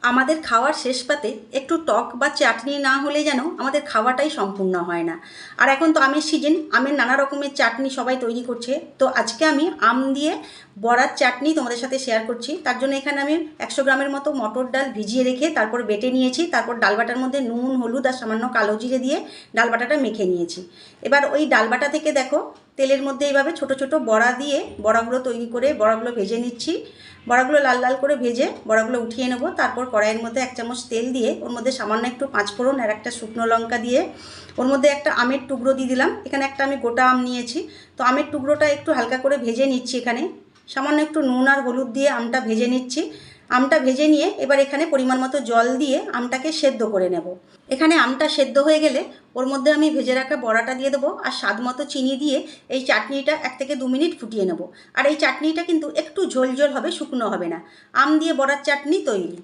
আমাদের খাওয়ার শেষ পাতে একটু টক বা চাটনি না হলে যেন আমাদের খাওয়াটাই সম্পূর্ণ হয় না। আর এখন তো আমের সিজন, আমের নানা রকমের চাটনি সবাই তৈরি করছে। তো আজকে আমি আম দিয়ে বড়ার চাটনি তোমাদের সাথে শেয়ার করছি। তার জন্য এখানে আমি 100 গ্রামের মতো মটর ডাল ভিজিয়ে রেখে তারপর বেটে নিয়েছি। তারপর ডালবাটার মধ্যে নুন, হলুদ আর সামান্য কালো জিরে দিয়ে ডালবাটাটা মেখে নিয়েছি। এবার ওই ডালবাটা থেকে দেখো তেলের মধ্যে এইভাবে ছোট ছোট বড়া দিয়ে বড়াগুলো তৈরি করে বড়াগুলো ভেজে নিচ্ছি। বড়াগুলো লাল লাল করে ভেজে বড়াগুলো উঠিয়ে নেবো। তারপর কড়াইয়ের মধ্যে 1 চামচ তেল দিয়ে ওর মধ্যে সামান্য একটু পাঁচফোড়ন আর একটা শুকনো লঙ্কা দিয়ে ওর মধ্যে একটা আমের টুকরো দিয়ে দিলাম। এখানে একটা আমি গোটা আম নিয়েছি, তো আমের টুকরোটা একটু হালকা করে ভেজে নিচ্ছি। এখানে সামান্য একটু নুন আর হলুদ দিয়ে আমটা ভেজে নিচ্ছি। আমটা ভেজে নিয়ে এবার এখানে পরিমাণ মতো জল দিয়ে আমটাকে সেদ্ধ করে নেব। এখানে আমটা সেদ্ধ হয়ে গেলে ওর মধ্যে আমি ভেজে রাখা বড়াটা দিয়ে দেবো আর স্বাদ মতো চিনি দিয়ে এই চাটনিটা 1 থেকে 2 মিনিট ফুটিয়ে নেব। আর এই চাটনিটা কিন্তু একটু ঝোল ঝোল হবে, শুকনো হবে না। আম দিয়ে বড়ার চাটনি তৈরি।